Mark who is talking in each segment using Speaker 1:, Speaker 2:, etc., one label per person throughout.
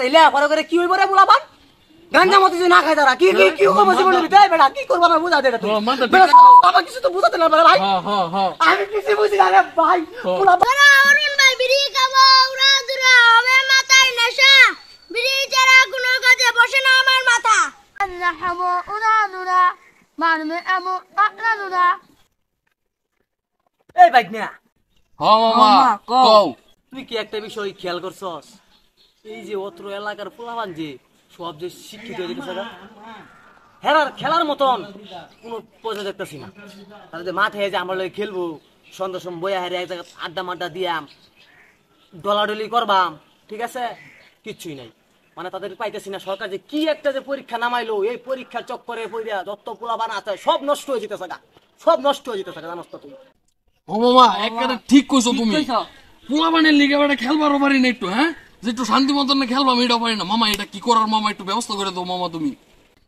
Speaker 1: ছেলে পরে করে কি হইব রে বুলাবান গাঞ্জা মত যদি না খায় তারা কি কি কি করব জীবনের ভিতরে বেটা কি করব না বুঝা দে রে তুই বাবা কিছু তো বুঝাতে না ভাই আমি কিছু বুঝি না রে ভাই বুলাবান
Speaker 2: অরুণ ভাই বিড়ি খাবো উড়া দুরা হবে মাথায় নেশা বিড়ি ছাড়া কোনো কাজে বসে না আমার মাথা আল্লাহ হাবো উড়া দুরা মারমে আমো আল্লাহ দুরা
Speaker 1: এই ভাই না
Speaker 3: মামা কও
Speaker 1: তুই কি একটা বিষয় খেয়াল করছস এই যে অত্র এলাকার পোলাবান যে সব যে শিক্ষিত হয়ে গেছে খেলার মতন কোনো পয়সা দেখতেছি না তাহলে যে মাঠে যে আমরা লগে খেলবো সন্ধ্যার সময় বইয়া হারে এক জায়গায় আড্ডা মাড্ডা দিয়াম ডলাডলি করবাম ঠিক আছে কিচ্ছুই নাই মানে তাদের পাইতেছি না সরকার যে কি একটা যে পরীক্ষা নামাইলো এই পরীক্ষার চক্করে পড়িয়া যত পোলাবান আছে সব নষ্ট হয়ে যেতেছে সব নষ্ট হয়ে যেতেছে জানোস তো তুই
Speaker 3: ও মামা একেবারে ঠিক কইছো তুমি পোলাবানের লিগে বেটা খেলবারও পারি না একটু হ্যাঁ যে একটু শান্তি মতন খেলবাম এটা পারি না মামা এটা কি করার মামা একটু ব্যবস্থা করে দাও মামা তুমি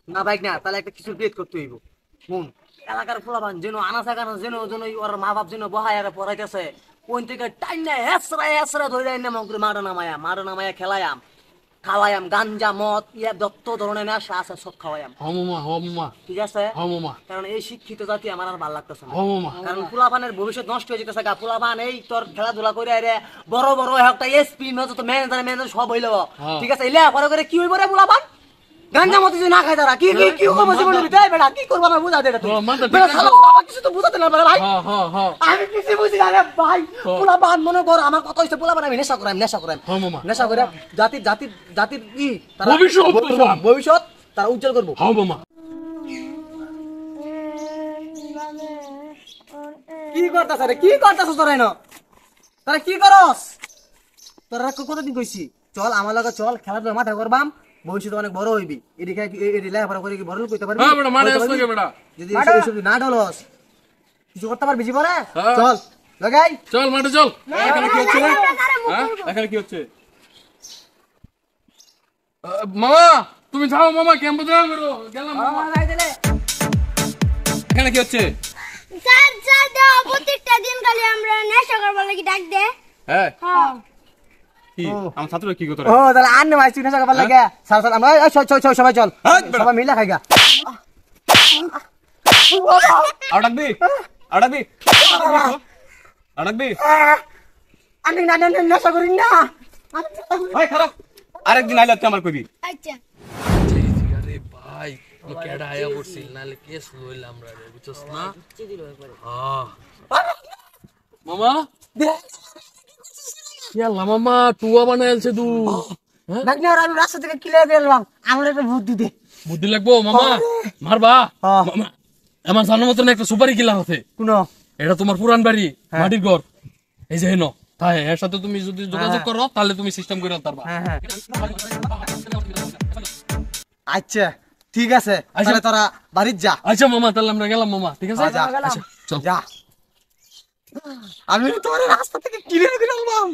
Speaker 1: না বাইক না তাহলে একটা কিছু ক্রিয়েট করতে হইব শুন এলাকার পোলাবান যেন আনাচা কানা যেন ওর মা বাপ যেন বহায় আর পড়াইতেছে কোন থেকে টাইম নাই হেসরা ধরে যায় না মঙ্কুরে মারা নামায়া খেলায়াম খাওয়ায়াম গাঞ্জা মদ যত ধরনের নেশা আছে সব খাওয়ায়াম
Speaker 3: মামা
Speaker 1: ঠিক আছে
Speaker 3: মামা
Speaker 1: কারণ এই শিক্ষিত জাতি আমার আর ভালো লাগতেছে না
Speaker 3: মামা
Speaker 1: কারণ পোলাপানের ভবিষ্যৎ নষ্ট হয়ে যেতেছে পোলাপান এই তোর খেলাধুলা করে রে বড় বড় একটা এসপি ম্যানেজার সব হইল ঠিক আছে এলে পরে করে কি হইব রে পোলাপান গাঞ্জা মত যদি না খায় তারা কি কি কি করব জীবনের ভিতরে বেটা কি করব না বুঝা দে রে তুই বাবা কিছু তো বুঝাতে না ভাই আমি কিছু বুঝি না রে ভাই পোলাপান মনে কর আমার কথা হইছে পোলাপান আমি নেশা করাম নেশা করে জাতির কি তারা ভবিষ্যৎ তারা উজ্জ্বল করব
Speaker 3: মামা
Speaker 1: কি করতাছ তোরা না তারা কি করস তোরা কতদিন কইছি চল আমার লগে চল খেলাধুলা মাঠে করবাম ভবিষ্যতে অনেক বড় হইবি এদিকে লেখাপড়া করে কি বড় লোক কইতে পারবি যদি এইসব না ঢলস কিছু করতে পারবি জীবনে চল লাগাই
Speaker 3: চল মাঠে চল এখানে কি হচ্ছে এখানে কি হচ্ছে মামা তুমি যাও মামা ক্যাম্পে যাও করো গেলাম মামা এখানে কি হচ্ছে
Speaker 2: স্যার দাও প্রত্যেকটা দিন খালি আমরা নেশা করবার লাগি ডাক দে
Speaker 3: হ্যাঁ কি আমার ছাত্ররা কি করতে রে
Speaker 1: ও তাহলে আন্নে মাইছি নেশা করবার লাগে চল আমরা সবাই চল সবাই মিলে খাইগা
Speaker 3: আড়াকবি
Speaker 1: আন্নে না নেশা করি না
Speaker 3: ভাই খারাপ আরেকদিন আইলে তুই আমার কইবি
Speaker 2: আচ্ছা
Speaker 4: আরে ভাই কেডা আয়া পড়ছিল নালে কেস লইলাম আমরা রে বুঝছস না
Speaker 3: মামা ইয়াল্লা মামা টুয়া বানাইলছে দু
Speaker 1: দেখনা আমি রাস্তা থেকে ক্লিয়ার গেলাম আমার একটা বুদ্ধি দে
Speaker 3: বুদ্ধি লাগবো মামা মারবা মামা আমার জানার মতন একটা সুপারি কিলা আছে
Speaker 1: শুনো
Speaker 3: এটা তোমার পুরান বাড়ি মাটির ঘর এই যে হেন তাই এর সাথে তুমি যদি যোগাযোগ করো তাহলে তুমি সিস্টেম করে পারবা
Speaker 1: আচ্ছা ঠিক আছে তাহলে তোরা বাড়ির যা
Speaker 3: আচ্ছা মামা তাহলে আমরা গেলাম মামা ঠিক আছে চল
Speaker 1: যা আমি তোর রাস্তা থেকে ক্লিয়ার করে আনলাম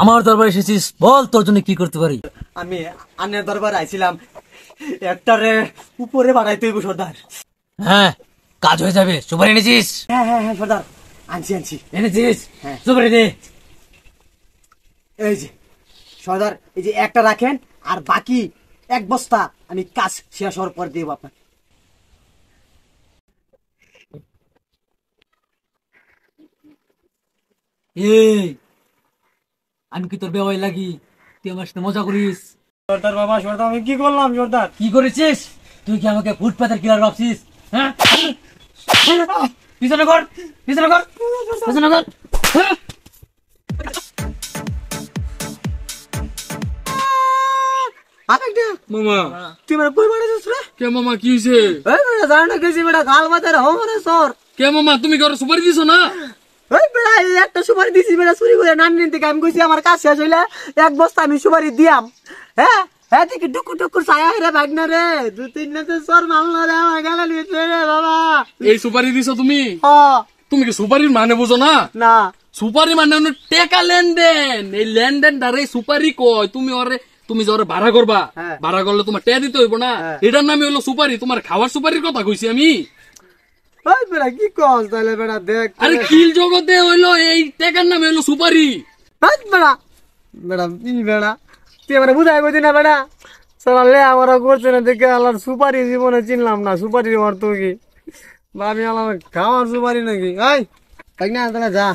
Speaker 4: আমার দরবারে এসেছিস বল তোর জন্য কি করতে পারি
Speaker 1: আমি আন্নের দরবারে আইছিলাম একটারে উপরে বাড়াইতে হইব সর্দার
Speaker 4: হ্যাঁ কাজ হয়ে যাবে সুপারি এনেছিস
Speaker 1: হ্যাঁ সর্দার আনছি
Speaker 4: এনেছিস সুপারি দে
Speaker 1: এই যে সর্দার এই যে একটা রাখেন আর বাকি এক বস্তা আমি কাজ শেষ হওয়ার পর দেব আপনাকে
Speaker 4: এই আমি কি তোর বেওয়াই লাগি তুই আমার সাথে মজা করিস
Speaker 1: সর্দার বাবা সর্দার আমি কি করলাম সর্দার
Speaker 4: কি করেছিস তুই কি আমাকে ফুটপাতের কিলার ভাবছিস হ্যাঁ পিছনে কর
Speaker 3: মামা
Speaker 1: তুই মানে কই বাড়াইছিস রে
Speaker 3: কে মামা কি হইছে
Speaker 1: এই বেটা জানা গেছি বেটা গাল মাথায় হমরে সর
Speaker 3: কে মামা তুমি কি ওর সুপারি দিছো না
Speaker 1: এই বেটা একটা সুপারি দিছি বেটা চুরি করে নান্নিন থেকে আমি কইছি আমার কাজ শেষ হইলে এক বস্তা আমি সুপারি দিয়াম হ্যাঁ তুই কি টুকুর ছায়া রে ভাগনা রে 2-3 নাতে সর মারলো রে আমার গালে নিতে রে বাবা
Speaker 3: এই সুপারি দিছো তুমি
Speaker 1: হ্যাঁ
Speaker 3: তুমি কি সুপারির মানে বুঝো না
Speaker 1: না
Speaker 3: সুপারি মানে হলো টাকা লেনদেন এই লেনদেন দ্বারা সুপারি কয় তুমি যে ওরে ভাড়া করবা ভাড়া করলে তোমার টাকা দিতে হইব না এটার নামে হলো সুপারি তোমার খাওয়ার সুপারির কথা কইছি আমি
Speaker 1: ওই বেটা কি কস তাহলে বেটা দেখ
Speaker 3: আরে কিল জগতে হইলো এই টাকার নামে হলো সুপারি
Speaker 1: বেটা বেড়া ই বেড়া তুই আমার বুঝাই বলছি না বেড়া চলালে আমার করছে না দেখে আল্লাহ সুপারি জীবনে চিনলাম না সুপারির অর্থ কি ভাবি আমার খাওয়ার সুপারি নাকি এই তাই না তাহলে যা